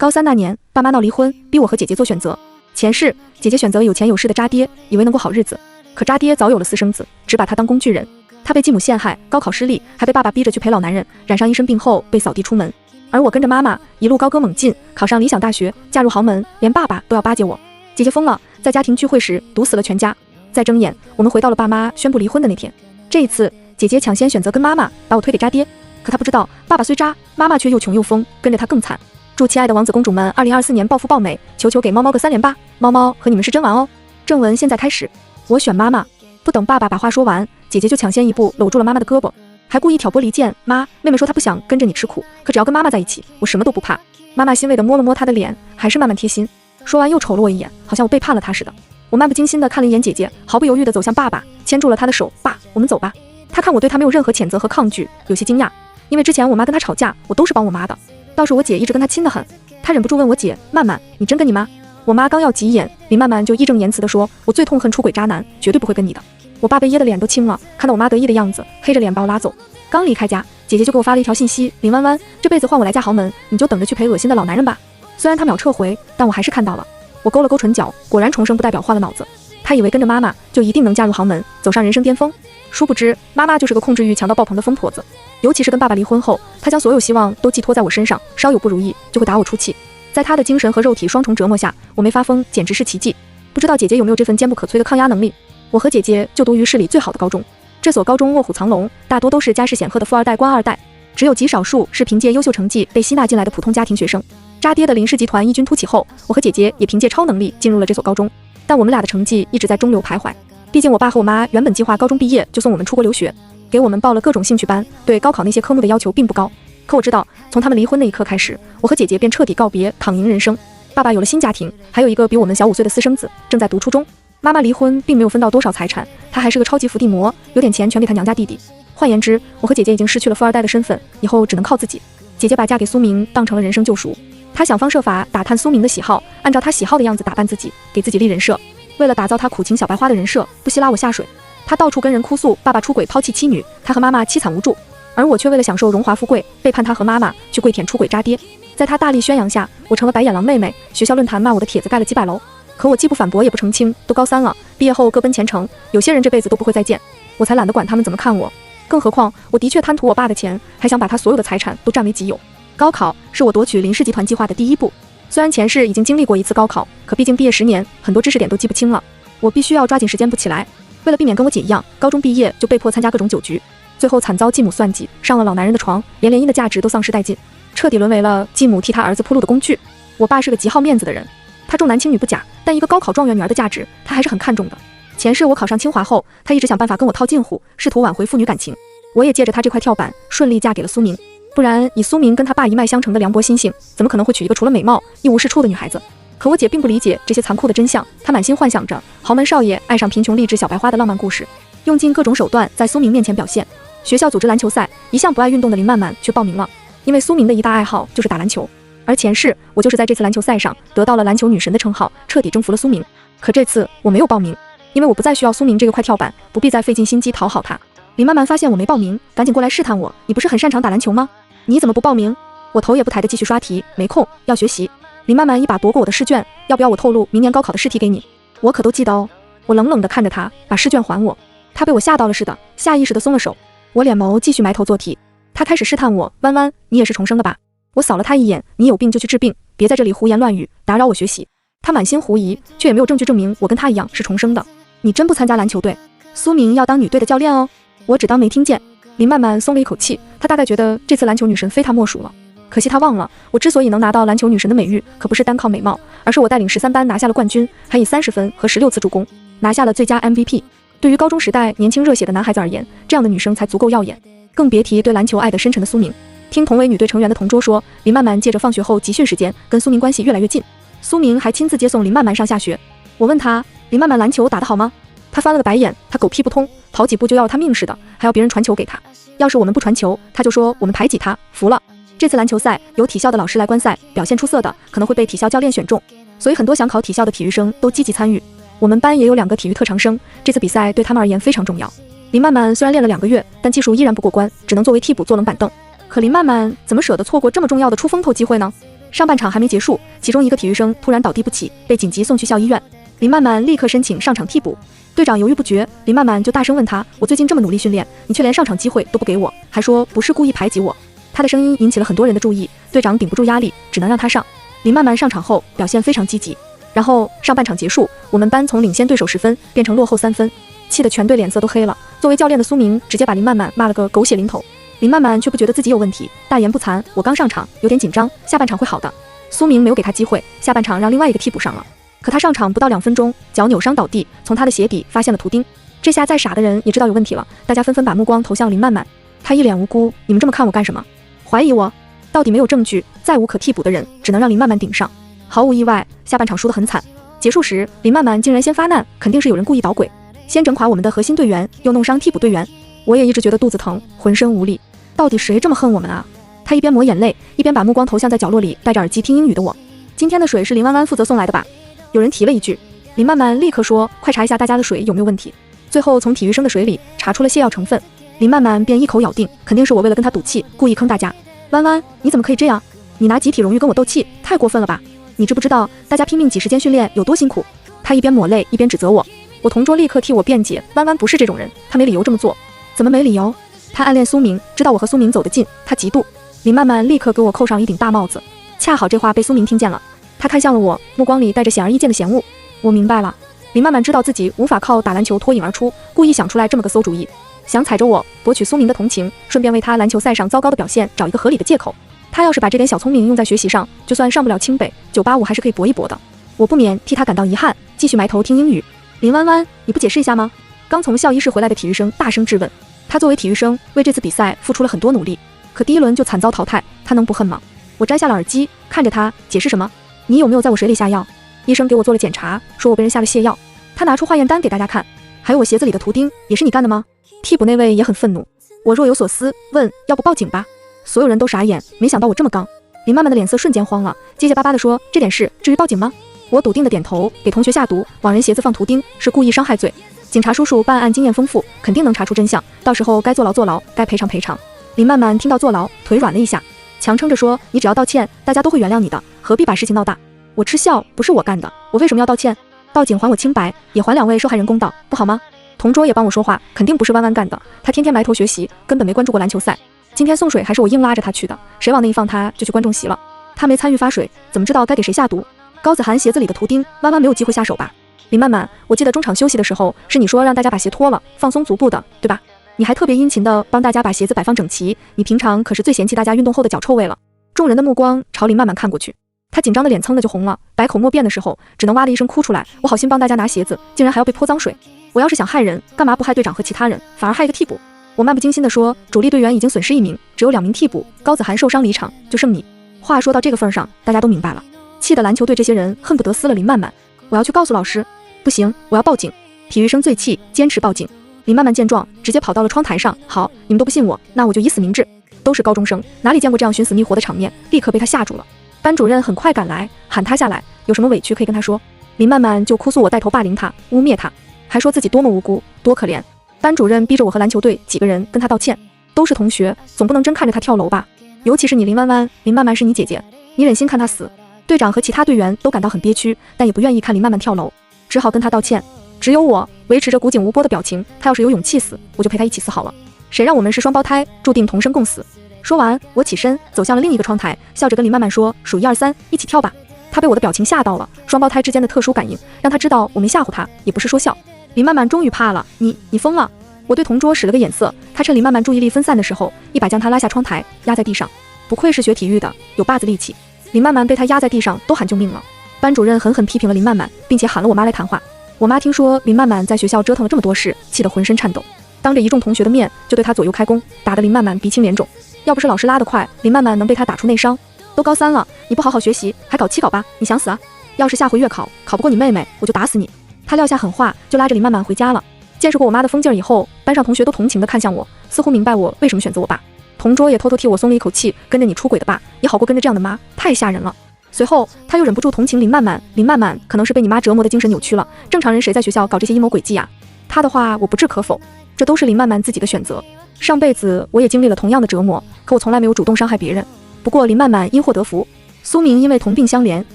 高三那年，爸妈闹离婚，逼我和姐姐做选择。前世，姐姐选择了有钱有势的渣爹，以为能过好日子。可渣爹早有了私生子，只把他当工具人。他被继母陷害，高考失利，还被爸爸逼着去陪老男人，染上一身病后被扫地出门。而我跟着妈妈一路高歌猛进，考上理想大学，嫁入豪门，连爸爸都要巴结我。姐姐疯了，在家庭聚会时毒死了全家。再睁眼，我们回到了爸妈宣布离婚的那天。这一次，姐姐抢先选择跟妈妈，把我推给渣爹。可她不知道，爸爸虽渣，妈妈却又穷又疯，跟着他更惨。祝亲爱的王子公主们2024年暴富暴美，求求给猫猫个3连8，猫猫和你们是真玩哦。正文现在开始。我选妈妈。不等爸爸把话说完，姐姐就抢先一步搂住了妈妈的胳膊，还故意挑拨离间。妈，妹妹说她不想跟着你吃苦，可只要跟妈妈在一起，我什么都不怕。妈妈欣慰地摸了摸她的脸，还是慢慢贴心。说完又瞅了我一眼，好像我背叛了她似的。我漫不经心地看了一眼姐姐，毫不犹豫地走向爸爸，牵住了他的手。爸，我们走吧。他看我对他没有任何谴责和抗拒，有些惊讶，因为之前我妈跟他吵架，我都是帮我妈的。倒是我姐一直跟他亲得很。他忍不住问我姐，曼曼，你真跟你妈？我妈刚要急眼，李曼曼就义正言辞地说，我最痛恨出轨渣男，绝对不会跟你的。我爸被噎得脸都青了，看到我妈得意的样子，黑着脸把我拉走。刚离开家，姐姐就给我发了一条信息，林弯弯，这辈子换我来嫁豪门，你就等着去陪恶心的老男人吧。虽然他秒撤回，但我还是看到了。我勾了勾唇角，果然重生不代表换了脑子。他以为跟着妈妈就一定能嫁入豪门，走上人生巅峰，殊不知妈妈就是个控制欲强到爆棚的疯婆子。尤其是跟爸爸离婚后，她将所有希望都寄托在我身上，稍有不如意就会打我出气。在她的精神和肉体双重折磨下，我没发疯简直是奇迹。不知道姐姐有没有这份坚不可摧的抗压能力。我和姐姐就读于市里最好的高中，这所高中卧虎藏龙，大多都是家世显赫的富二代官二代，只有极少数是凭借优秀成绩被吸纳进来的普通家庭学生。渣爹的林氏集团异军突起后，我和姐姐也凭借超能力进入了这所高中，但我们俩的成绩一直在中流徘徊。毕竟我爸和我妈原本计划高中毕业就送我们出国留学，给我们报了各种兴趣班，对高考那些科目的要求并不高。可我知道，从他们离婚那一刻开始，我和姐姐便彻底告别躺赢人生。爸爸有了新家庭，还有一个比我们小5岁的私生子，正在读初中。妈妈离婚并没有分到多少财产，她还是个超级伏地魔，有点钱全给她娘家弟弟。换言之，我和姐姐已经失去了富二代的身份，以后只能靠自己。姐姐把嫁给苏明当成了人生救赎，她想方设法打探苏明的喜好，按照他喜好的样子打扮自己，给自己立人设。为了打造她苦情小白花的人设，不惜拉我下水。她到处跟人哭诉爸爸出轨抛弃妻女，她和妈妈凄惨无助，而我却为了享受荣华富贵，背叛她和妈妈去跪舔出轨渣爹。在她大力宣扬下，我成了白眼狼妹妹，学校论坛骂我的帖子盖了几百楼。可我既不反驳也不澄清，都高3了，毕业后各奔前程，有些人这辈子都不会再见，我才懒得管他们怎么看我。更何况我的确贪图我爸的钱，还想把他所有的财产都占为己有。高考是我夺取林氏集团计划的第一步，虽然前世已经经历过一次高考，可毕竟毕业10年，很多知识点都记不清了，我必须要抓紧时间补起来。为了避免跟我姐一样，高中毕业就被迫参加各种酒局，最后惨遭继母算计，上了老男人的床，连联姻的价值都丧失殆尽，彻底沦为了继母替他儿子铺路的工具。我爸是个极好面子的人，他重男轻女不假，但一个高考状元女儿的价值，他还是很看重的。前世我考上清华后，他一直想办法跟我套近乎，试图挽回父女感情。我也借着他这块跳板，顺利嫁给了苏明。不然以苏明跟他爸一脉相承的凉薄心性，怎么可能会娶一个除了美貌一无是处的女孩子？可我姐并不理解这些残酷的真相，她满心幻想着豪门少爷爱上贫穷励志小白花的浪漫故事，用尽各种手段在苏明面前表现。学校组织篮球赛，一向不爱运动的林曼曼却报名了，因为苏明的一大爱好就是打篮球。而前世我就是在这次篮球赛上得到了篮球女神的称号，彻底征服了苏明。可这次我没有报名，因为我不再需要苏明这个块跳板，不必再费尽心机讨好他。林曼曼发现我没报名，赶紧过来试探我，你不是很擅长打篮球吗？你怎么不报名？我头也不抬地继续刷题，没空，要学习。林曼曼一把夺过我的试卷，要不要我透露明年高考的试题给你？我可都记得哦。我冷冷地看着他，把试卷还我。他被我吓到了似的，下意识地松了手。我脸眸继续埋头做题。他开始试探我，弯弯，你也是重生的吧？我扫了他一眼，你有病就去治病，别在这里胡言乱语，打扰我学习。他满心狐疑，却也没有证据证明我跟他一样是重生的。你真不参加篮球队？苏明要当女队的教练哦。我只当没听见。林曼曼松了一口气，她大概觉得这次篮球女神非她莫属了。可惜她忘了，我之所以能拿到篮球女神的美誉，可不是单靠美貌，而是我带领13班拿下了冠军，还以30分和16次助攻拿下了最佳 MVP。对于高中时代年轻热血的男孩子而言，这样的女生才足够耀眼，更别提对篮球爱得深沉的苏明。听同为女队成员的同桌说，林曼曼借着放学后集训时间跟苏明关系越来越近，苏明还亲自接送林曼曼上下学。我问他，林曼曼篮球打得好吗？他翻了个白眼，他狗屁不通，跑几步就要他命似的，还要别人传球给他。要是我们不传球，他就说我们排挤他，服了。这次篮球赛由体校的老师来观赛，表现出色的可能会被体校教练选中，所以很多想考体校的体育生都积极参与。我们班也有2个体育特长生，这次比赛对他们而言非常重要。林曼曼虽然练了2个月，但技术依然不过关，只能作为替补坐冷板凳。可林曼曼怎么舍得错过这么重要的出风头机会呢？上半场还没结束，其中一个体育生突然倒地不起，被紧急送去校医院。林曼曼立刻申请上场替补。队长犹豫不决，林曼曼就大声问他：我最近这么努力训练，你却连上场机会都不给我，还说不是故意排挤我。他的声音引起了很多人的注意，队长顶不住压力，只能让他上。林曼曼上场后表现非常积极，然后上半场结束，我们班从领先对手10分变成落后3分，气得全队脸色都黑了。作为教练的苏明直接把林曼曼骂了个狗血淋头，林曼曼却不觉得自己有问题，大言不惭：我刚上场有点紧张，下半场会好的。苏明没有给他机会，下半场让另外一个替补上了，可他上场不到2分钟，脚扭伤倒地，从他的鞋底发现了图钉。这下再傻的人也知道有问题了，大家纷纷把目光投向林曼曼。他一脸无辜：你们这么看我干什么？怀疑我？到底没有证据，再无可替补的人，只能让林曼曼顶上。毫无意外，下半场输得很惨。结束时，林曼曼竟然先发难，肯定是有人故意捣鬼，先整垮我们的核心队员，又弄伤替补队员。我也一直觉得肚子疼，浑身无力。到底谁这么恨我们啊？他一边抹眼泪，一边把目光投向在角落里戴着耳机听英语的我。今天的水是林弯弯负责送来的吧？有人提了一句。林曼曼立刻说：快查一下大家的水有没有问题。最后从体育生的水里查出了泻药成分，林曼曼便一口咬定，肯定是我为了跟他赌气，故意坑大家。弯弯，你怎么可以这样？你拿集体荣誉跟我斗气，太过分了吧？你知不知道大家拼命几十天训练有多辛苦？他一边抹泪一边指责我。我同桌立刻替我辩解，弯弯不是这种人，他没理由这么做。怎么没理由？他暗恋苏明，知道我和苏明走得近，他嫉妒。林曼曼立刻给我扣上一顶大帽子，恰好这话被苏明听见了，他看向了我，目光里带着显而易见的嫌恶。我明白了，林曼曼知道自己无法靠打篮球脱颖而出，故意想出来这么个馊主意，想踩着我博取苏明的同情，顺便为他篮球赛上糟糕的表现找一个合理的借口。他要是把这点小聪明用在学习上，就算上不了清北985还是可以搏一搏的。我不免替他感到遗憾，继续埋头听英语。林弯弯，你不解释一下吗？刚从校医室回来的体育生大声质问。他作为体育生，为这次比赛付出了很多努力，可第一轮就惨遭淘汰，他能不恨吗？我摘下了耳机，看着他，解释什么？你有没有在我水里下药？医生给我做了检查，说我被人下了泻药。他拿出化验单给大家看，还有我鞋子里的图钉，也是你干的吗？替补那位也很愤怒。我若有所思，问要不报警吧？所有人都傻眼，没想到我这么刚。林曼曼的脸色瞬间慌了，结结巴巴地说：这点事至于报警吗？我笃定的点头，给同学下毒，往人鞋子放图钉，是故意伤害罪。警察叔叔办案经验丰富，肯定能查出真相，到时候该坐牢坐牢，该赔偿赔偿。林曼曼听到坐牢，腿软了一下，强撑着说：你只要道歉，大家都会原谅你的，何必把事情闹大？我嗤笑，不是我干的，我为什么要道歉？报警还我清白，也还2位受害人公道，不好吗？同桌也帮我说话，肯定不是弯弯干的，他天天埋头学习，根本没关注过篮球赛。今天送水还是我硬拉着他去的，谁往那一放他就去观众席了。他没参与发水，怎么知道该给谁下毒？高子涵鞋子里的图钉，弯弯没有机会下手吧？林曼曼，我记得中场休息的时候是你说让大家把鞋脱了，放松足部的，对吧？你还特别殷勤的帮大家把鞋子摆放整齐，你平常可是最嫌弃大家运动后的脚臭味了。众人的目光朝林曼曼看过去，他紧张的脸蹭的就红了，百口莫辩的时候只能哇的一声哭出来。我好心帮大家拿鞋子，竟然还要被泼脏水。我要是想害人，干嘛不害队长和其他人，反而害一个替补？我漫不经心地说，主力队员已经损失1名，只有2名替补，高子涵受伤离场，就剩你。话说到这个份上，大家都明白了，气得篮球队这些人恨不得撕了林曼曼。我要去告诉老师。不行，我要报警。体育生最气，坚持报警。林曼曼见状，直接跑到了窗台上。好，你们都不信我，那我就以死明志。都是高中生，哪里见过这样寻死觅活的场面，立刻被他吓住了。班主任很快赶来，喊他下来，有什么委屈可以跟他说。林曼曼就哭诉我带头霸凌他，污蔑他，还说自己多么无辜，多可怜。班主任逼着我和篮球队几个人跟他道歉，都是同学，总不能真看着他跳楼吧？尤其是你林弯弯，林曼曼是你姐姐，你忍心看他死？队长和其他队员都感到很憋屈，但也不愿意看林曼曼跳楼，只好跟他道歉。只有我维持着古井无波的表情，他要是有勇气死，我就陪他一起死好了。谁让我们是双胞胎，注定同生共死。说完，我起身走向了另一个窗台，笑着跟林曼曼说：数1、2、3，一起跳吧。他被我的表情吓到了，双胞胎之间的特殊感应让他知道我没吓唬他，也不是说笑。林曼曼终于怕了，你疯了！我对同桌使了个眼色，他趁林曼曼注意力分散的时候，一把将他拉下窗台，压在地上。不愧是学体育的，有把子力气。林曼曼被他压在地上，都喊救命了。班主任狠狠批评了林曼曼，并且喊了我妈来谈话。我妈听说林曼曼在学校折腾了这么多事，气得浑身颤抖，当着一众同学的面就对他左右开弓，打得林曼曼鼻青脸肿。要不是老师拉得快，林曼曼能被他打出内伤。都高3了，你不好好学习，还搞7搞8，你想死啊？要是下回月考考不过你妹妹，我就打死你。他撂下狠话，就拉着林曼曼回家了。见识过我妈的疯劲儿以后，班上同学都同情地看向我，似乎明白我为什么选择我爸。同桌也偷偷替我松了一口气，跟着你出轨的爸也好过跟着这样的妈，太吓人了。随后他又忍不住同情林曼曼，林曼曼可能是被你妈折磨的精神扭曲了，正常人谁在学校搞这些阴谋诡计啊？他的话我不置可否，这都是林曼曼自己的选择。上辈子我也经历了同样的折磨，可我从来没有主动伤害别人。不过林曼曼因祸得福，苏明因为同病相怜，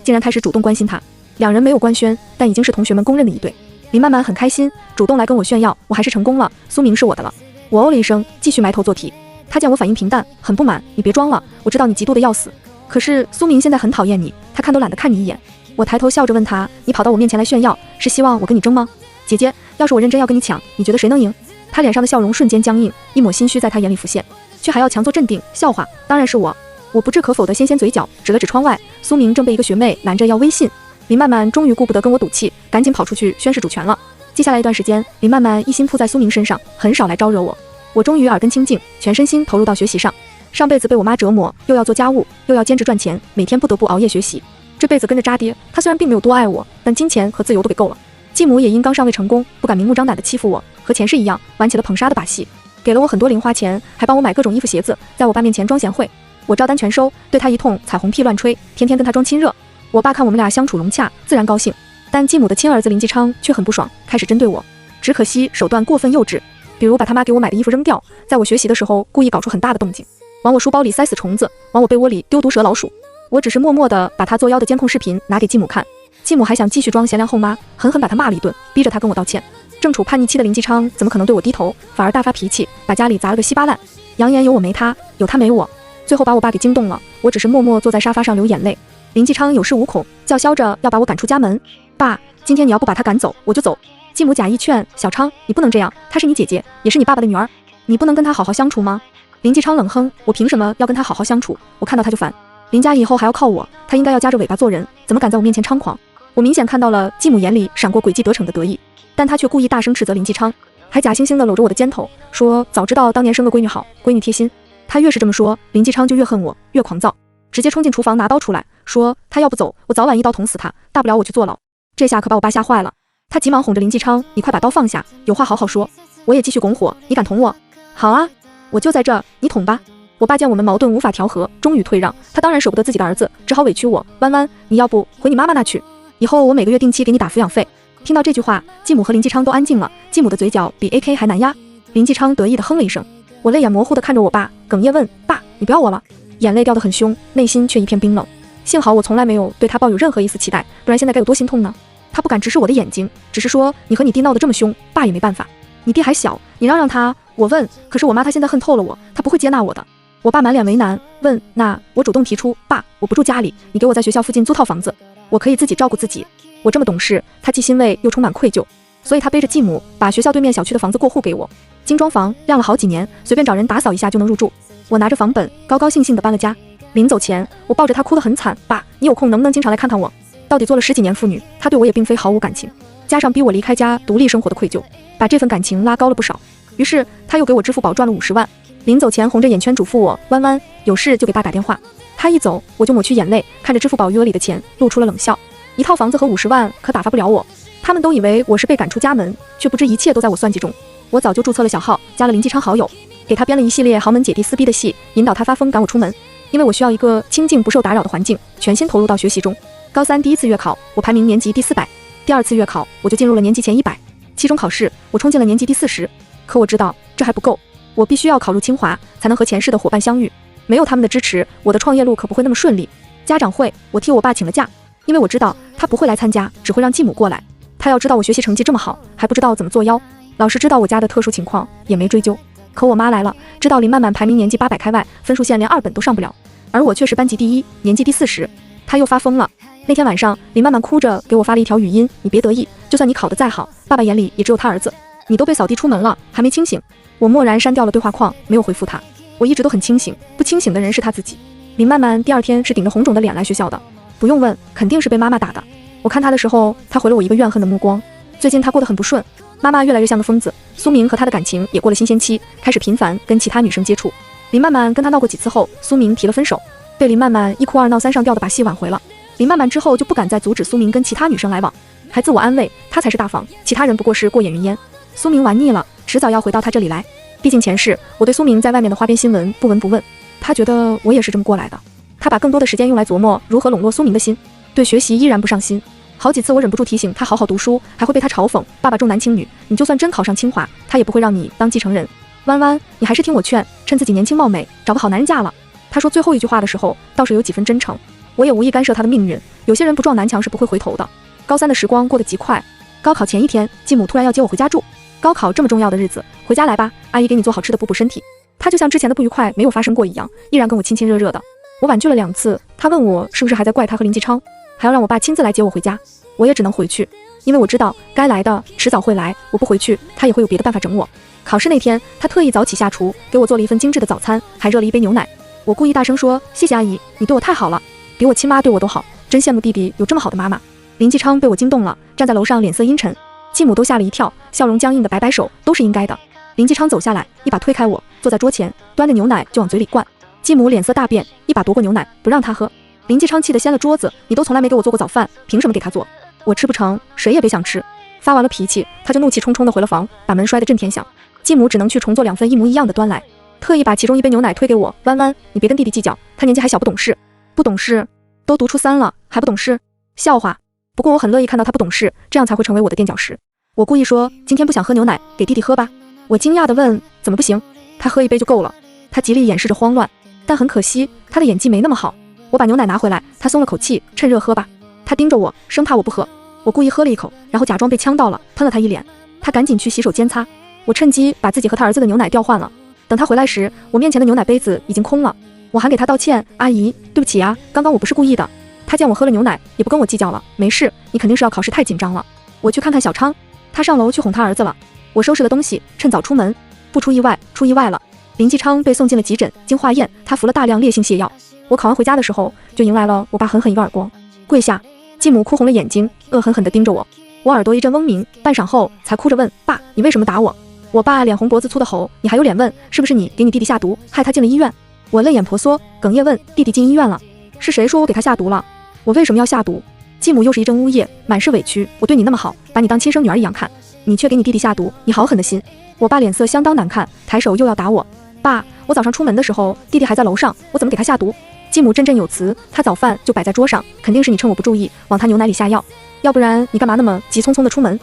竟然开始主动关心他。两人没有官宣，但已经是同学们公认的一对。林曼曼很开心，主动来跟我炫耀，我还是成功了，苏明是我的了。我哦了一声，继续埋头做题。他见我反应平淡，很不满，你别装了，我知道你嫉妒的要死。可是苏明现在很讨厌你，他看都懒得看你一眼。我抬头笑着问他，你跑到我面前来炫耀，是希望我跟你争吗？姐姐，要是我认真要跟你抢，你觉得谁能赢？他脸上的笑容瞬间僵硬，一抹心虚在他眼里浮现，却还要强作镇定，笑话，当然是我。我不置可否的掀嘴角，指了指窗外，苏明正被一个学妹拦着要微信。林曼曼终于顾不得跟我赌气，赶紧跑出去宣示主权了。接下来一段时间，林曼曼一心扑在苏明身上，很少来招惹我。我终于耳根清净，全身心投入到学习上。上辈子被我妈折磨，又要做家务，又要兼职赚钱，每天不得不熬夜学习。这辈子跟着渣爹，他虽然并没有多爱我，但金钱和自由都给够了。继母也因刚尚未成功，不敢明目张胆地欺负我，和前世一样玩起了捧杀的把戏，给了我很多零花钱，还帮我买各种衣服鞋子，在我爸面前装贤惠。我照单全收，对他一通彩虹屁乱吹，天天跟他装亲热。我爸看我们俩相处融洽，自然高兴，但继母的亲儿子林继昌却很不爽，开始针对我。只可惜手段过分幼稚，比如把他妈给我买的衣服扔掉，在我学习的时候故意搞出很大的动静，往我书包里塞死虫子，往我被窝里丢毒蛇老鼠。我只是默默地把他作妖的监控视频拿给继母看，继母还想继续装贤良后妈，狠狠把他骂了一顿，逼着他跟我道歉。正处叛逆期的林继昌怎么可能对我低头，反而大发脾气，把家里砸了个稀巴烂，扬言有我没他，有他没我，最后把我爸给惊动了。我只是默默坐在沙发上流眼泪。林继昌有恃无恐，叫嚣着要把我赶出家门。爸，今天你要不把他赶走，我就走。继母假意劝小昌，你不能这样，她是你姐姐，也是你爸爸的女儿，你不能跟她好好相处吗？林继昌冷哼，我凭什么要跟她好好相处？我看到她就烦。林家以后还要靠我，她应该要夹着尾巴做人，怎么敢在我面前猖狂？我明显看到了继母眼里闪过诡计得逞的得意，但她却故意大声斥责林继昌，还假惺惺地搂着我的肩头，说早知道当年生个闺女好，闺女贴心。她越是这么说，林继昌就越恨我，越狂躁，直接冲进厨房拿刀出来，说他要不走，我早晚一刀捅死他，大不了我去坐牢。这下可把我爸吓坏了，他急忙哄着林继昌，你快把刀放下，有话好好说。我也继续拱火，你敢捅我？好啊，我就在这，你捅吧。我爸见我们矛盾无法调和，终于退让，他当然舍不得自己的儿子，只好委屈我，弯弯，你要不回你妈妈那去，以后我每个月定期给你打抚养费。听到这句话，继母和林继昌都安静了，继母的嘴角比 AK 还难压。林继昌得意地哼了一声，我泪眼模糊地看着我爸，哽咽问，爸，你不要我了？眼泪掉得很凶，内心却一片冰冷。幸好我从来没有对他抱有任何一丝期待，不然现在该有多心痛呢？他不敢直视我的眼睛，只是说，你和你弟闹得这么凶，爸也没办法。你弟还小，你让他。我问，可是我妈她现在恨透了我，她不会接纳我的。我爸满脸为难，问，那我主动提出，爸，我不住家里，你给我在学校附近租套房子，我可以自己照顾自己。我这么懂事，他既欣慰又充满愧疚，所以他背着继母把学校对面小区的房子过户给我，精装房晾了好几年，随便找人打扫一下就能入住。我拿着房本，高高兴兴地搬了家。临走前，我抱着他哭得很惨，爸，你有空能不能经常来看看我？到底做了10几年妇女，他对我也并非毫无感情，加上逼我离开家独立生活的愧疚，把这份感情拉高了不少。于是他又给我支付宝赚了50万。临走前红着眼圈嘱咐我，弯弯，有事就给爸打电话。他一走，我就抹去眼泪，看着支付宝余额里的钱，露出了冷笑。一套房子和50万可打发不了我，他们都以为我是被赶出家门，却不知一切都在我算计中。我早就注册了小号，加了林继昌好友，给他编了一系列豪门姐弟撕逼的戏，引导他发疯赶我出门。因为我需要一个清静不受打扰的环境，全心投入到学习中。高3第1次月考，我排名年级第400，第2次月考我就进入了年级前100，期中考试我冲进了年级第40。可我知道这还不够，我必须要考入清华，才能和前世的伙伴相遇。没有他们的支持，我的创业路可不会那么顺利。家长会，我替我爸请了假，因为我知道他不会来参加，只会让继母过来。他要知道我学习成绩这么好，还不知道怎么作妖。老师知道我家的特殊情况，也没追究。可我妈来了，知道林曼曼排名年级800开外，分数线连2本都上不了，而我却是班级第1，年级第40。她又发疯了。那天晚上，林曼曼哭着给我发了一条语音，你别得意，就算你考得再好，爸爸眼里也只有他儿子。你都被扫地出门了，还没清醒。我默然删掉了对话框，没有回复他。我一直都很清醒，不清醒的人是他自己。林曼曼第2天是顶着红肿的脸来学校的，不用问，肯定是被妈妈打的。我看他的时候，他回了我一个怨恨的目光。最近他过得很不顺，妈妈越来越像个疯子。苏明和他的感情也过了新鲜期，开始频繁跟其他女生接触。林曼曼跟他闹过几次后，苏明提了分手，被林曼曼1哭2闹3上吊的把戏挽回了。林曼曼之后就不敢再阻止苏明跟其他女生来往，还自我安慰他才是大房，其他人不过是过眼云烟。苏明玩腻了，迟早要回到他这里来。毕竟前世我对苏明在外面的花边新闻不闻不问，他觉得我也是这么过来的。他把更多的时间用来琢磨如何笼络苏明的心，对学习依然不上心。好几次我忍不住提醒他好好读书，还会被他嘲讽，爸爸重男轻女，你就算真考上清华，他也不会让你当继承人。弯弯，你还是听我劝，趁自己年轻貌美，找个好男人嫁了。他说最后一句话的时候倒是有几分真诚。我也无意干涉他的命运，有些人不撞南墙是不会回头的。高三的时光过得极快，高考前一天，继母突然要接我回家住。高考这么重要的日子，回家来吧，阿姨给你做好吃的补补身体。他就像之前的不愉快没有发生过一样，依然跟我亲亲热热的。我婉拒了2次，他问我是不是还在怪他和林继昌，还要让我爸亲自来接我回家。我也只能回去，因为我知道该来的迟早会来，我不回去，他也会有别的办法整我。考试那天，他特意早起下厨，给我做了一份精致的早餐，还热了一杯牛奶。我故意大声说：“谢谢阿姨，你对我太好了，比我亲妈对我都好，真羡慕弟弟有这么好的妈妈。”林继昌被我惊动了，站在楼上脸色阴沉，继母都吓了一跳，笑容僵硬的摆摆手，都是应该的。林继昌走下来，一把推开我，坐在桌前，端着牛奶就往嘴里灌。继母脸色大变，一把夺过牛奶，不让他喝。林继昌气得掀了桌子：“你都从来没给我做过早饭，凭什么给他做？我吃不成，谁也别想吃。”发完了脾气，他就怒气冲冲地回了房，把门摔得震天响。继母只能去重做2份一模一样的端来，特意把其中一杯牛奶推给我：“弯弯，你别跟弟弟计较，他年纪还小，不懂事。不懂事？都读初3了，还不懂事？笑话。”不过我很乐意看到他不懂事，这样才会成为我的垫脚石。我故意说：“今天不想喝牛奶，给弟弟喝吧。”我惊讶地问：“怎么不行？他喝1杯就够了。”他极力掩饰着慌乱，但很可惜，他的演技没那么好。我把牛奶拿回来，他松了口气，趁热喝吧。他盯着我，生怕我不喝。我故意喝了一口，然后假装被呛到了，喷了他一脸。他赶紧去洗手间擦。我趁机把自己和他儿子的牛奶调换了。等他回来时，我面前的牛奶杯子已经空了。我还给他道歉：“阿姨，对不起啊，刚刚我不是故意的。”他见我喝了牛奶，也不跟我计较了。没事，你肯定是要考试太紧张了。我去看看小昌，他上楼去哄他儿子了。我收拾了东西，趁早出门。不出意外，出意外了。林继昌被送进了急诊，经化验，他服了大量烈性泻药。我考完回家的时候，就迎来了我爸狠狠一个耳光。跪下！继母哭红了眼睛，恶狠狠地盯着我。我耳朵一阵嗡鸣，半晌后才哭着问：“爸，你为什么打我？”我爸脸红脖子粗的吼：“你还有脸问？是不是你给你弟弟下毒，害他进了医院？”我泪眼婆娑，哽咽问：“弟弟进医院了？是谁说我给他下毒了？我为什么要下毒？”继母又是一阵呜咽，满是委屈：“我对你那么好，把你当亲生女儿一样看，你却给你弟弟下毒，你好狠的心！”我爸脸色相当难看，抬手又要打我。爸，我早上出门的时候，弟弟还在楼上，我怎么给他下毒？继母振振有词：“他早饭就摆在桌上，肯定是你趁我不注意往他牛奶里下药，要不然你干嘛那么急匆匆的出门？”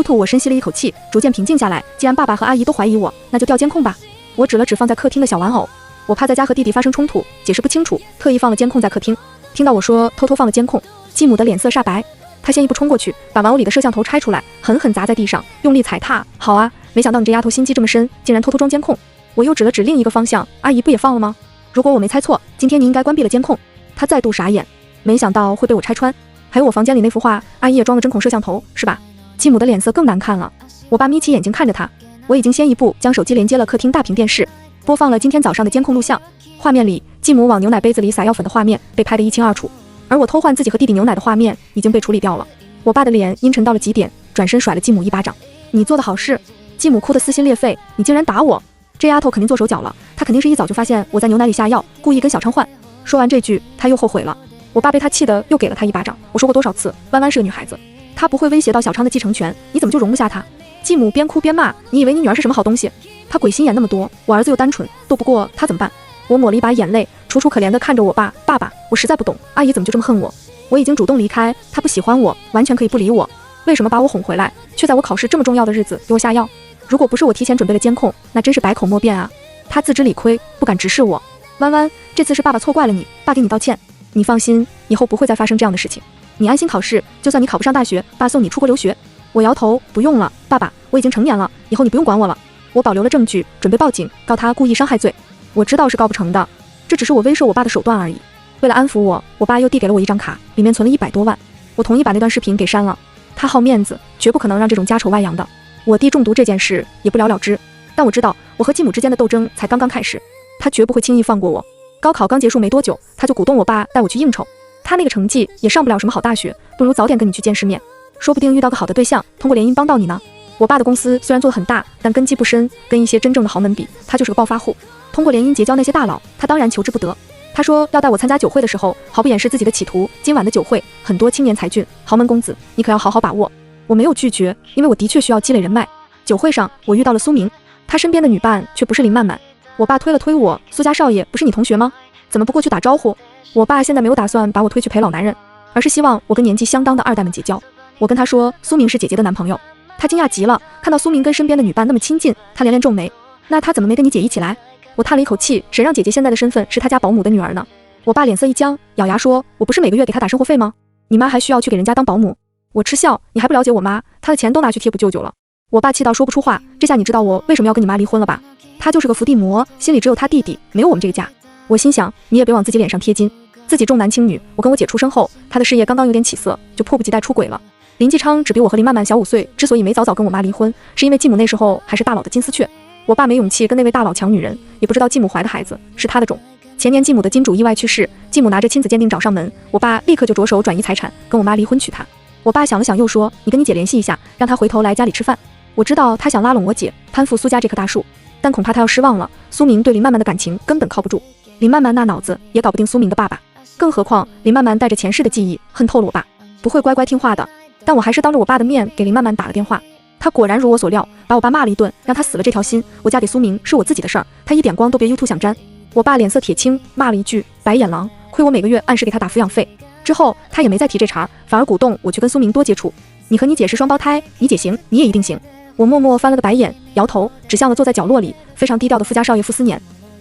我深吸了一口气，逐渐平静下来。既然爸爸和阿姨都怀疑我，那就调监控吧。我指了指放在客厅的小玩偶，我怕在家和弟弟发生冲突，解释不清楚，特意放了监控在客厅。听到我说偷偷放了监控，继母的脸色煞白，她先一步冲过去，把玩偶里的摄像头拆出来，狠狠砸在地上，用力踩踏。好啊，没想到你这丫头心机这么深，竟然偷偷装监控。我又指了指另一个方向，阿姨不也放了吗？如果我没猜错，今天你应该关闭了监控。她再度傻眼，没想到会被我拆穿。还有我房间里那幅画，阿姨也装了针孔摄像头，是吧？继母的脸色更难看了。我爸眯起眼睛看着她，我已经先一步将手机连接了客厅大屏电视，播放了今天早上的监控录像。画面里，继母往牛奶杯子里撒药粉的画面被拍得一清二楚，而我偷换自己和弟弟牛奶的画面已经被处理掉了。我爸的脸阴沉到了极点，转身甩了继母一巴掌：“你做的好事！”继母哭得撕心裂肺：“你竟然打我！这丫头肯定做手脚了，她肯定是一早就发现我在牛奶里下药，故意跟小昌换。”说完这句，她又后悔了。我爸被她气得又给了她一巴掌。我说过多少次，弯弯是个女孩子，她不会威胁到小昌的继承权，你怎么就容不下她？继母边哭边骂：“你以为你女儿是什么好东西？她鬼心眼那么多，我儿子又单纯，斗不过她怎么办？”我抹了一把眼泪，楚楚可怜地看着我爸：“爸爸，我实在不懂，阿姨怎么就这么恨我？我已经主动离开，她不喜欢我，完全可以不理我，为什么把我哄回来，却在我考试这么重要的日子给我下药？如果不是我提前准备了监控，那真是百口莫辩啊！”她自知理亏，不敢直视我。弯弯，这次是爸爸错怪了你，爸给你道歉。你放心，以后不会再发生这样的事情。你安心考试，就算你考不上大学，爸送你出国留学。我摇头，不用了，爸爸，我已经成年了，以后你不用管我了。我保留了证据，准备报警，告他故意伤害罪。我知道是告不成的，这只是我威慑我爸的手段而已。为了安抚我，我爸又递给了我一张卡，里面存了100多万。我同意把那段视频给删了。他好面子，绝不可能让这种家丑外扬的。我弟中毒这件事也不了了之，但我知道我和继母之间的斗争才刚刚开始，他绝不会轻易放过我。高考刚结束没多久，他就鼓动我爸带我去应酬。他那个成绩也上不了什么好大学，不如早点跟你去见世面，说不定遇到个好的对象，通过联姻帮到你呢。我爸的公司虽然做得很大，但根基不深，跟一些真正的豪门比，他就是个暴发户。通过联姻结交那些大佬，他当然求之不得。他说要带我参加酒会的时候，毫不掩饰自己的企图。今晚的酒会，很多青年才俊、豪门公子，你可要好好把握。我没有拒绝，因为我的确需要积累人脉。酒会上，我遇到了苏明，他身边的女伴却不是林曼曼。我爸推了推我：“苏家少爷不是你同学吗？怎么不过去打招呼？”我爸现在没有打算把我推去陪老男人，而是希望我跟年纪相当的二代们结交。我跟他说苏明是姐姐的男朋友，他惊讶极了，看到苏明跟身边的女伴那么亲近，他连连皱眉：“那他怎么没跟你姐一起来？”我叹了一口气，谁让姐姐现在的身份是他家保姆的女儿呢？我爸脸色一僵，咬牙说：“我不是每个月给他打生活费吗？你妈还需要去给人家当保姆。”我嗤笑：“你还不了解我妈，她的钱都拿去贴补舅舅了。”我爸气到说不出话，这下你知道我为什么要跟你妈离婚了吧？她就是个伏地魔，心里只有她弟弟，没有我们这个家。我心想，你也别往自己脸上贴金。自己重男轻女，我跟我姐出生后，她的事业刚刚有点起色，就迫不及待出轨了。林继昌只比我和林曼曼小5岁，之所以没早早跟我妈离婚，是因为继母那时候还是大佬的金丝雀。我爸没勇气跟那位大佬抢女人，也不知道继母怀的孩子是他的种。前年继母的金主意外去世，继母拿着亲子鉴定找上门，我爸立刻就着手转移财产，跟我妈离婚娶她。我爸想了想又说：“你跟你姐联系一下，让她回头来家里吃饭。”我知道他想拉拢我姐，攀附苏家这棵大树，但恐怕他要失望了。苏明对林曼曼的感情根本靠不住，林曼曼那脑子也搞不定苏明的爸爸，更何况林曼曼带着前世的记忆，恨透了我爸，不会乖乖听话的。但我还是当着我爸的面给林曼曼打了电话，他果然如我所料，把我爸骂了一顿，让他死了这条心。我嫁给苏明是我自己的事儿，他一点光都别 YouTube 想沾。我爸脸色铁青，骂了一句白眼狼，亏我每个月按时给他打抚养费。之后他也没再提这茬，反而鼓动我去跟苏明多接触。你和你姐是双胞胎，你姐行，你也一定行。我默默翻了个白眼，摇头，指向了坐在角落里非常低调的富家少爷傅思年。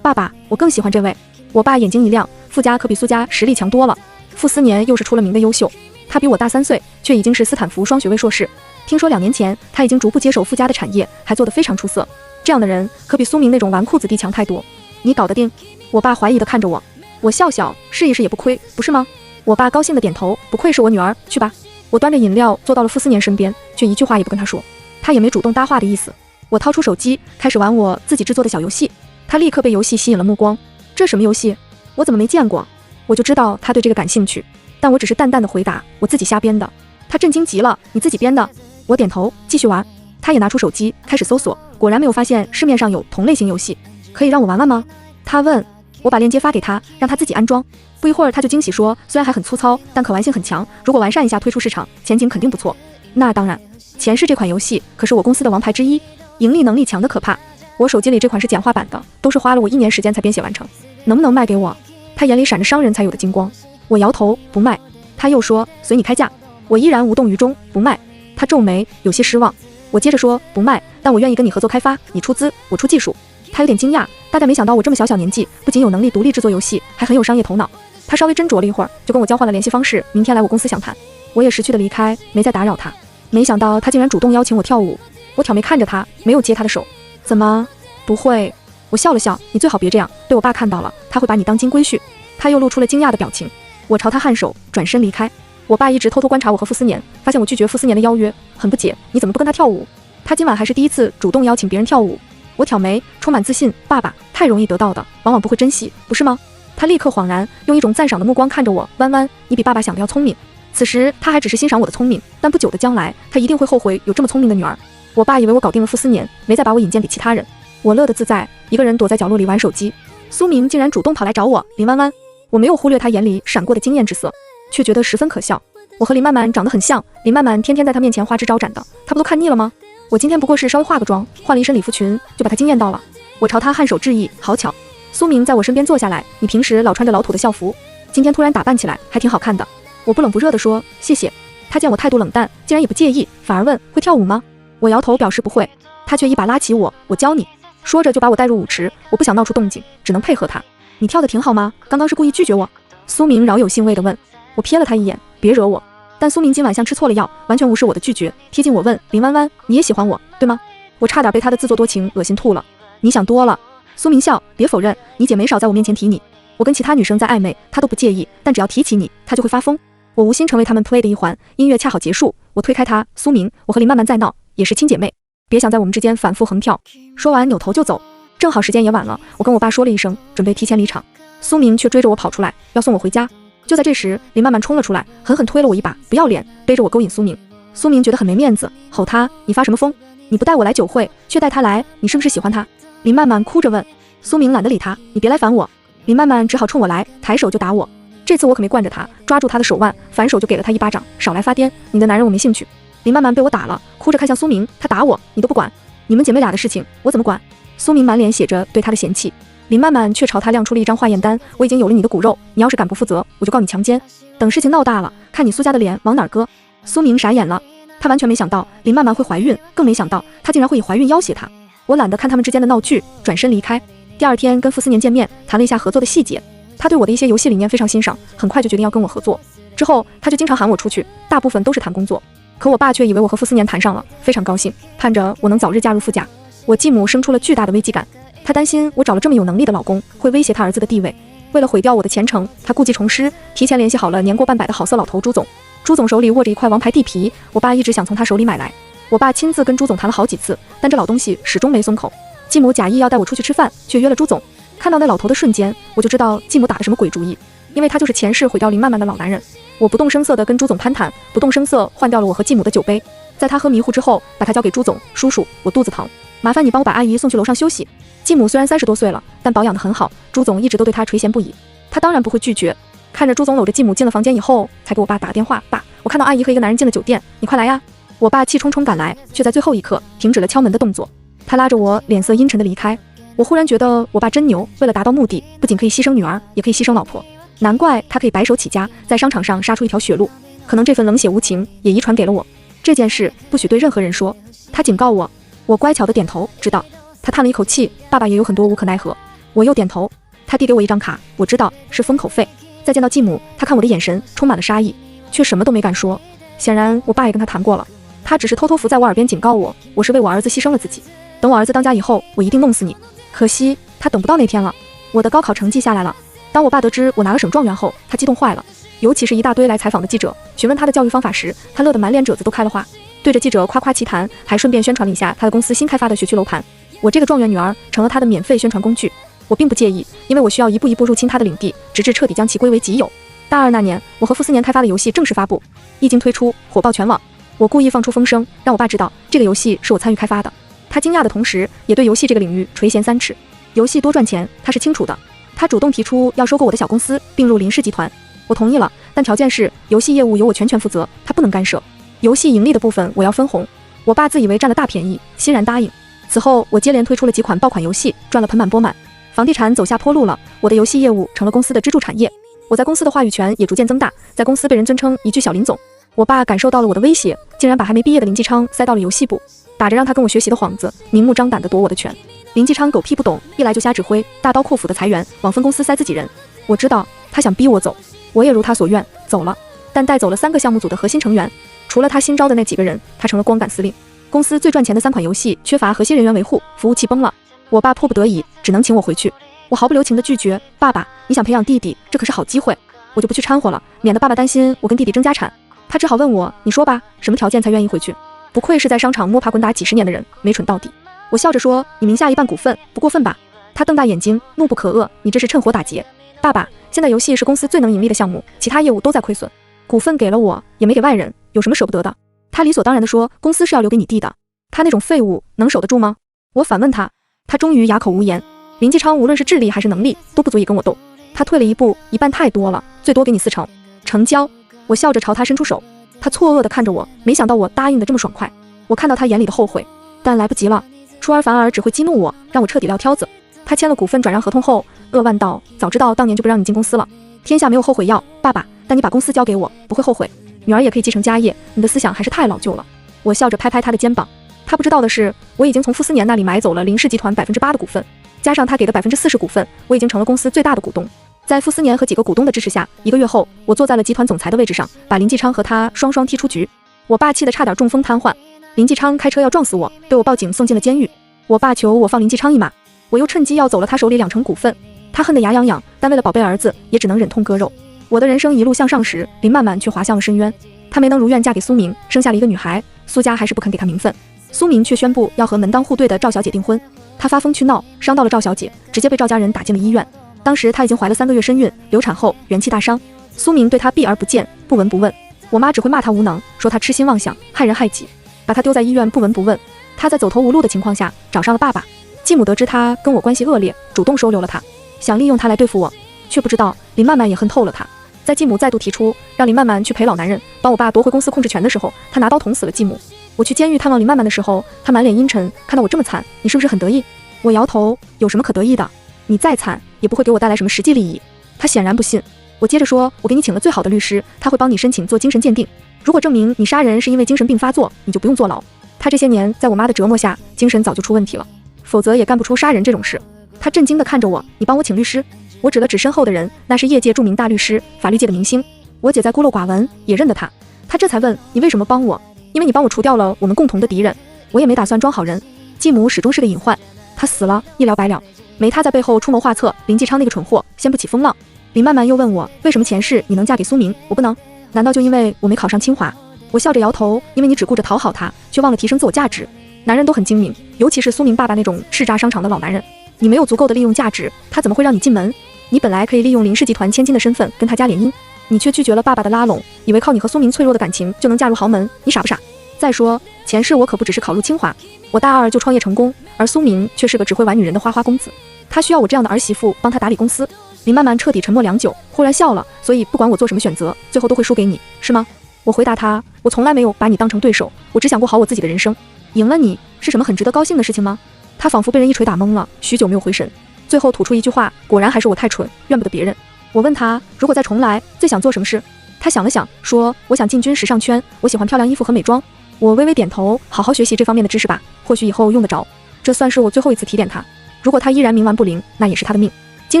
爸爸，我更喜欢这位。我爸眼睛一亮，傅家可比苏家实力强多了。傅思年又是出了名的优秀，他比我大3岁，却已经是斯坦福双学位硕士。听说2年前他已经逐步接手傅家的产业，还做得非常出色。这样的人可比苏明那种纨绔子弟强太多。你搞得定？我爸怀疑地看着我，我笑笑，试一试也不亏，不是吗？我爸高兴地点头，不愧是我女儿，去吧。我端着饮料坐到了傅思年身边，却一句话也不跟他说，他也没主动搭话的意思。我掏出手机，开始玩我自己制作的小游戏，他立刻被游戏吸引了目光。这什么游戏？我怎么没见过？我就知道他对这个感兴趣，但我只是淡淡的回答，我自己瞎编的。他震惊极了，你自己编的？我点头，继续玩。他也拿出手机开始搜索，果然没有发现市面上有同类型游戏，可以让我玩玩吗？他问。我把链接发给他，让他自己安装。不一会儿他就惊喜说，虽然还很粗糙，但可玩性很强，如果完善一下推出市场，前景肯定不错。那当然，前世这款游戏可是我公司的王牌之一，盈利能力强的可怕。我手机里这款是简化版的，都是花了我1年时间才编写完成，能不能卖给我？他眼里闪着商人才有的金光。我摇头，不卖。他又说，随你开价。我依然无动于衷，不卖。他皱眉，有些失望。我接着说，不卖，但我愿意跟你合作开发，你出资，我出技术。他有点惊讶，大概没想到我这么小年纪，不仅有能力独立制作游戏，还很有商业头脑。他稍微斟酌了一会儿，就跟我交换了联系方式，明天来我公司详谈。我也识趣的离开，没再打扰他。没想到他竟然主动邀请我跳舞。我挑眉看着他，没有接他的手。怎么不会？我笑了笑，你最好别这样，被我爸看到了，他会把你当金龟婿。他又露出了惊讶的表情。我朝他颔首，转身离开。我爸一直偷偷观察我和傅思年，发现我拒绝傅思年的邀约，很不解，你怎么不跟他跳舞？他今晚还是第一次主动邀请别人跳舞。我挑眉，充满自信，爸爸，太容易得到的，往往不会珍惜，不是吗？他立刻恍然，用一种赞赏的目光看着我，弯弯，你比爸爸想的要聪明。此时他还只是欣赏我的聪明，但不久的将来，他一定会后悔有这么聪明的女儿。我爸以为我搞定了傅思年，没再把我引荐给其他人。我乐得自在，一个人躲在角落里玩手机。苏明竟然主动跑来找我，林弯弯。我没有忽略他眼里闪过的惊艳之色，却觉得十分可笑。我和林曼曼长得很像，林曼曼天天在他面前花枝招展的，他不都看腻了吗？我今天不过是稍微化个妆，换了一身礼服裙，就把他惊艳到了。我朝他颔首致意，好巧。苏明在我身边坐下来，你平时老穿着老土的校服，今天突然打扮起来还挺好看的。我不冷不热地说，谢谢。他见我态度冷淡，竟然也不介意，反而问，会跳舞吗？我摇头表示不会，他却一把拉起我教你，说着就把我带入舞池。我不想闹出动静，只能配合他。你跳得挺好吗？刚刚是故意拒绝我？苏明饶有兴味地问。我瞥了他一眼，别惹我。但苏明今晚像吃错了药，完全无视我的拒绝，贴近我问，林弯弯，你也喜欢我，对吗？我差点被他的自作多情恶心吐了。你想多了。苏明笑，别否认，你姐没少在我面前提你，我跟其他女生在暧昧，她都不介意，但只要提起你，她就会发疯。我无心成为他们 play 的一环。音乐恰好结束，我推开他，苏明，我和林曼曼在闹，也是亲姐妹，别想在我们之间反复横跳。说完扭头就走，正好时间也晚了，我跟我爸说了一声，准备提前离场。苏明却追着我跑出来，要送我回家。就在这时，林曼曼冲了出来，狠狠推了我一把，不要脸，背着我勾引苏明。苏明觉得很没面子，吼他，你发什么疯？你不带我来酒会，却带他来，你是不是喜欢他？林曼曼哭着问。苏明懒得理他，你别来烦我。林曼曼只好冲我来，抬手就打我。这次我可没惯着他，抓住他的手腕，反手就给了他一巴掌，少来发癫，你的男人我没兴趣。林曼曼被我打了，哭着看向苏明，他打我，你都不管，你们姐妹俩的事情我怎么管？苏明满脸写着对他的嫌弃。林曼曼却朝他亮出了一张化验单，我已经有了你的骨肉，你要是敢不负责，我就告你强奸。等事情闹大了，看你苏家的脸往哪儿搁。苏明傻眼了，他完全没想到林曼曼会怀孕，更没想到他竟然会以怀孕要挟他。我懒得看他们之间的闹剧，转身离开。第二天跟傅思年见面，谈了一下合作的细节。他对我的一些游戏理念非常欣赏，很快就决定要跟我合作。之后他就经常喊我出去，大部分都是谈工作。可我爸却以为我和傅斯年谈上了，非常高兴，盼着我能早日嫁入傅家。我继母生出了巨大的危机感，她担心我找了这么有能力的老公会威胁她儿子的地位。为了毁掉我的前程，她故技重施，提前联系好了年过半百的好色老头朱总。朱总手里握着一块王牌地皮，我爸一直想从他手里买来。我爸亲自跟朱总谈了好几次，但这老东西始终没松口。继母假意要带我出去吃饭，却约了朱总。看到那老头的瞬间，我就知道继母打的什么鬼主意，因为他就是前世毁掉林曼曼的老男人。我不动声色地跟朱总攀谈，不动声色换掉了我和继母的酒杯。在他喝迷糊之后，把他交给朱总。叔叔，我肚子疼，麻烦你帮我把阿姨送去楼上休息。继母虽然30多岁了，但保养得很好，朱总一直都对她垂涎不已。他当然不会拒绝。看着朱总搂着继母进了房间以后，才给我爸打个电话，爸，我看到阿姨和一个男人进了酒店，你快来呀。我爸气冲冲赶来，却在最后一刻停止了敲门的动作。他拉着我脸色阴沉地离开。我忽然觉得我爸真牛，为了达到目的，不仅可以牺牲女儿，也可以牺牲老婆。难怪他可以白手起家，在商场上杀出一条血路。可能这份冷血无情也遗传给了我。这件事不许对任何人说，他警告我。我乖巧的点头，知道。他叹了一口气，爸爸也有很多无可奈何。我又点头。他递给我一张卡，我知道是封口费。再见到继母，他看我的眼神充满了杀意，却什么都没敢说。显然我爸也跟他谈过了，他只是偷偷伏在我耳边警告我，我是为我儿子牺牲了自己。等我儿子当家以后，我一定弄死你。可惜他等不到那天了。我的高考成绩下来了，当我爸得知我拿了省状元后，他激动坏了。尤其是一大堆来采访的记者询问他的教育方法时，他乐得满脸褶子都开了花，对着记者夸夸其谈，还顺便宣传了一下他的公司新开发的学区楼盘。我这个状元女儿成了他的免费宣传工具。我并不介意，因为我需要一步一步入侵他的领地，直至彻底将其归为己有。大2那年，我和傅斯年开发的游戏正式发布，一经推出，火爆全网。我故意放出风声，让我爸知道这个游戏是我参与开发的。他惊讶的同时，也对游戏这个领域垂涎3尺。游戏多赚钱，他是清楚的。他主动提出要收购我的小公司，并入林氏集团。我同意了，但条件是游戏业务由我全权负责，他不能干涉。游戏盈利的部分我要分红。我爸自以为占了大便宜，欣然答应。此后，我接连推出了几款爆款游戏，赚了盆满钵满。房地产走下坡路了，我的游戏业务成了公司的支柱产业。我在公司的话语权也逐渐增大，在公司被人尊称一句小林总。我爸感受到了我的威胁，竟然把还没毕业的林继昌塞到了游戏部，打着让他跟我学习的幌子，明目张胆地夺我的权。林继昌狗屁不懂，一来就瞎指挥，大刀阔斧的裁员，往分公司塞自己人。我知道他想逼我走，我也如他所愿走了，但带走了3个项目组的核心成员。除了他新招的那几个人，他成了光杆司令。公司最赚钱的3款游戏缺乏核心人员维护，服务器崩了。我爸迫不得已，只能请我回去。我毫不留情地拒绝，爸爸，你想培养弟弟，这可是好机会，我就不去掺和了，免得爸爸担心我跟弟弟争家产。他只好问我，你说吧，什么条件才愿意回去？不愧是在商场摸爬滚打几10年的人，没蠢到底。我笑着说，你名下1半股份，不过分吧？他瞪大眼睛，怒不可遏，你这是趁火打劫。爸爸，现在游戏是公司最能盈利的项目，其他业务都在亏损，股份给了我，也没给外人，有什么舍不得的？他理所当然地说，公司是要留给你弟的，他那种废物能守得住吗？我反问他，他终于哑口无言。林继昌无论是智力还是能力都不足以跟我斗，他退了一步，1半太多了，最多给你4成，成交。我笑着朝他伸出手，他错愕地看着我，没想到我答应得这么爽快。我看到他眼里的后悔，但来不及了，出尔反尔只会激怒我，让我彻底撂挑子。他签了股份转让合同后，扼腕道，早知道当年就不让你进公司了。天下没有后悔药，爸爸，但你把公司交给我，不会后悔，女儿也可以继承家业，你的思想还是太老旧了。我笑着拍拍他的肩膀。他不知道的是，我已经从傅斯年那里买走了林氏集团8%的股份，加上他给的40%股份，我已经成了公司最大的股东。在傅斯年和几个股东的支持下，1个月后，我坐在了集团总裁的位置上，把林继昌和他双双踢出局。我爸气得差点中风瘫痪，林继昌开车要撞死我，被我报警送进了监狱。我爸求我放林继昌一马，我又趁机要走了他手里2成股份。他恨得牙痒痒，但为了宝贝儿子，也只能忍痛割肉。我的人生一路向上时，林曼曼却滑向了深渊。她没能如愿嫁给苏明，生下了一个女孩，苏家还是不肯给她名分。苏明却宣布要和门当户对的赵小姐订婚。他发疯去闹，伤到了赵小姐，直接被赵家人打进了医院。当时她已经怀了3个月身孕，流产后元气大伤。苏明对她避而不见，不闻不问。我妈只会骂她无能，说她痴心妄想，害人害己，把她丢在医院不闻不问。她在走投无路的情况下找上了爸爸。继母得知她跟我关系恶劣，主动收留了她，想利用她来对付我，却不知道林曼曼也恨透了她。在继母再度提出让林曼曼去陪老男人，帮我爸夺回公司控制权的时候，她拿刀捅死了继母。我去监狱探望林曼曼的时候，她满脸阴沉，看到我这么惨，你是不是很得意？我摇头，有什么可得意的？你再惨也不会给我带来什么实际利益。她显然不信。我接着说，我给你请了最好的律师，他会帮你申请做精神鉴定，如果证明你杀人是因为精神病发作，你就不用坐牢。他这些年在我妈的折磨下，精神早就出问题了，否则也干不出杀人这种事。他震惊地看着我，你帮我请律师？我指了指身后的人，那是业界著名大律师，法律界的明星。我姐在孤陋寡闻，也认得他。他这才问，你为什么帮我？因为你帮我除掉了我们共同的敌人。我也没打算装好人。继母始终是个隐患，他死了，一了百了。没他在背后出谋划策，林继昌那个蠢货掀不起风浪。林曼曼又问我，为什么前世你能嫁给苏明，我不能？难道就因为我没考上清华？我笑着摇头，因为你只顾着讨好他，却忘了提升自我价值。男人都很精明，尤其是苏明爸爸那种叱咤商场的老男人。你没有足够的利用价值，他怎么会让你进门？你本来可以利用林氏集团千金的身份跟他家联姻，你却拒绝了爸爸的拉拢，以为靠你和苏明脆弱的感情就能嫁入豪门，你傻不傻？再说前世我可不只是考入清华，我大二就创业成功，而苏明却是个只会玩女人的花花公子，他需要我这样的儿媳妇帮他打理公司。林曼曼彻底沉默良久，忽然笑了，所以不管我做什么选择，最后都会输给你，是吗？我回答他，我从来没有把你当成对手，我只想过好我自己的人生。赢了你是什么很值得高兴的事情吗？他仿佛被人一锤打懵了，许久没有回神，最后吐出一句话，果然还是我太蠢，怨不得别人。我问他，如果再重来，最想做什么事？他想了想，说，我想进军时尚圈，我喜欢漂亮衣服和美妆。我微微点头，好好学习这方面的知识吧，或许以后用得着。这算是我最后一次提点他，如果他依然冥顽不灵，那也是他的命。精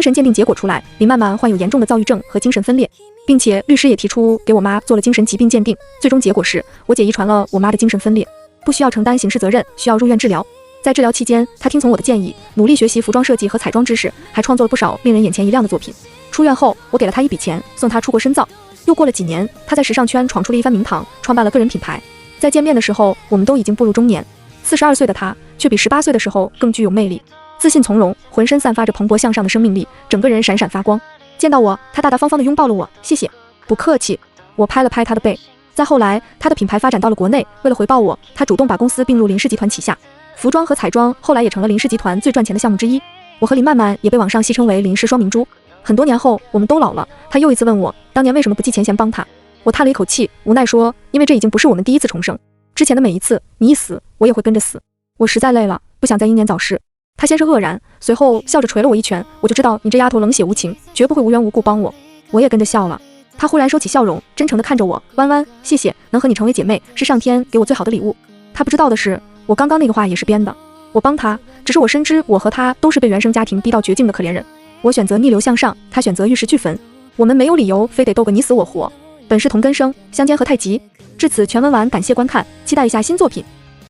神鉴定结果出来，林曼曼患有严重的躁郁症和精神分裂，并且律师也提出给我妈做了精神疾病鉴定，最终结果是我姐遗传了我妈的精神分裂，不需要承担刑事责任，需要入院治疗。在治疗期间，她听从我的建议，努力学习服装设计和彩妆知识，还创作了不少令人眼前一亮的作品。出院后，我给了她一笔钱，送她出国深造。又过了几年，她在时尚圈闯出了一番名堂，创办了个人品牌。在见面的时候，我们都已经步入中年，42岁的她却比18岁的时候更具有魅力。自信从容，浑身散发着蓬勃向上的生命力，整个人闪闪发光。见到我，他大大方方地拥抱了我，谢谢。不客气。我拍了拍他的背。再后来，他的品牌发展到了国内，为了回报我，他主动把公司并入林氏集团旗下，服装和彩妆后来也成了林氏集团最赚钱的项目之一。我和林曼曼也被网上戏称为林氏双明珠。很多年后，我们都老了，他又一次问我，当年为什么不计前嫌帮他？我叹了一口气，无奈说，因为这已经不是我们第一次重生，之前的每一次，你一死，我也会跟着死。我实在累了，不想再英年早逝。他先是愕然，随后笑着捶了我一拳，我就知道你这丫头冷血无情，绝不会无缘无故帮我。我也跟着笑了。他忽然收起笑容，真诚地看着我，弯弯，谢谢，能和你成为姐妹，是上天给我最好的礼物。他不知道的是，我刚刚那个话也是编的。我帮他，只是我深知我和他都是被原生家庭逼到绝境的可怜人。我选择逆流向上，他选择玉石俱焚，我们没有理由非得斗个你死我活。本是同根生，相煎何太急。至此全文完，感谢观看，期待一下新作品。